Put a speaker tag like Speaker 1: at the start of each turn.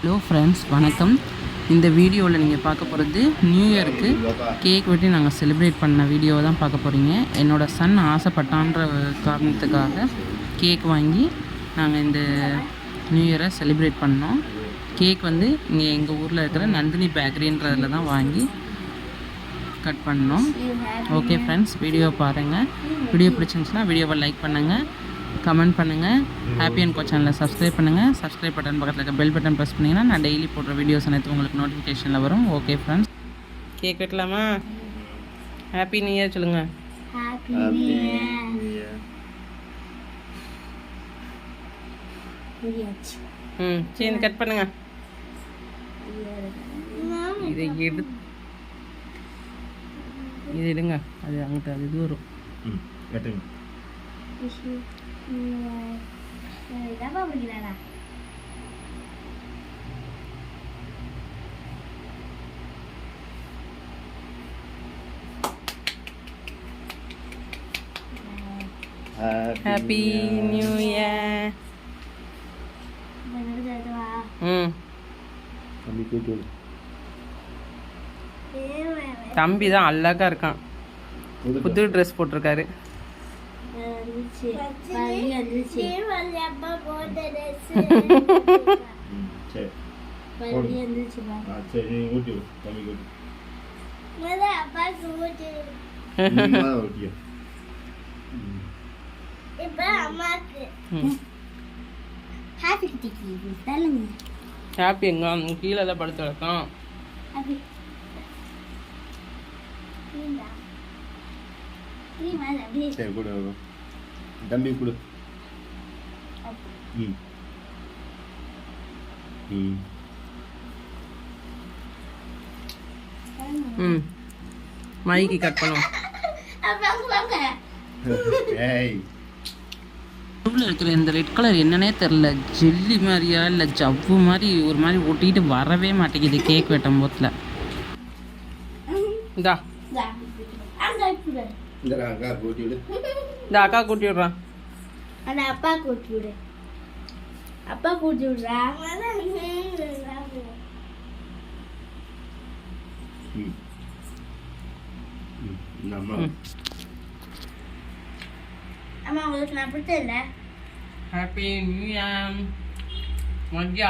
Speaker 1: Hello friends, வணக்கம். இந்த வீடியோவில் நீங்கள் பார்க்க போகிறது நியூ இயருக்கு கேக் வெட்டி நாங்கள் செலிப்ரேட் பண்ண வீடியோவை தான் பார்க்க போகிறீங்க. என்னோடய சன் ஆசைப்பட்டான்ற காரணத்துக்காக கேக் வாங்கி நாங்கள் இந்த நியூ இயரை செலிப்ரேட் பண்ணோம். கேக் வந்து இங்கே எங்கள் ஊரில் இருக்கிற நந்தினி பேக்கரின்றதில் தான் வாங்கி கட் பண்ணோம். ஓகே ஃப்ரெண்ட்ஸ், வீடியோவை பாருங்கள். வீடியோ பிடிச்சிருந்துச்சுன்னா வீடியோவை லைக் பண்ணுங்கள், கமெண்ட் பண்ணுங்கள், ஹாப்பி அண்ட் கோ சேனலை சப்ஸ்கிரைப் பண்ணுங்கள். சப்ஸ்கிரைப் பட்டன் பக்கத்தில் இருக்க பெல் பட்டன் ப்ரெஸ் பண்ணிங்கன்னா நான் டெய்லி போடுற வீடியோஸ் அனைத்து உங்களுக்கு நோட்டிஃபிகேஷனில் வரும். ஓகே ஃப்ரெண்ட்ஸ், கேக் வெட்டலாமா? ஹாப்பி நியூ இயர் சொல்லுங்கள். சரி, கட் பண்ணுங்க. இதை இது எடுங்க, அது அங்கிட்ட அது இது வரும். Happy new year. தம்பி தான் அழகா இருக்கான். புது ட்ரெஸ் போட்டிருக்காரு. ஹாப்பி எங்க கீழே தான் படுத்து கிடக்கும்.
Speaker 2: தம்பி கொடு.
Speaker 1: மைக்கு கட் பண்ணுவோம். இருக்கிற இந்த ரெட் கலர் என்னன்னே தெரில, ஜெல்லி மாதிரியா இல்லை ஜவ்வு மாதிரி ஒரு மாதிரி ஒட்டிக்கிட்டு வரவே மாட்டேங்குது கேக் வெட்டும் போதில். இந்தா இந்த அக்கா கூட்டி விடுறான்.
Speaker 3: அப்பா கூட்டி விடு. அப்பா கூட்டி விடுறா. அம்மா உங்களுக்கு நான் பிடிச்சல.
Speaker 1: Happy new year. மத்திய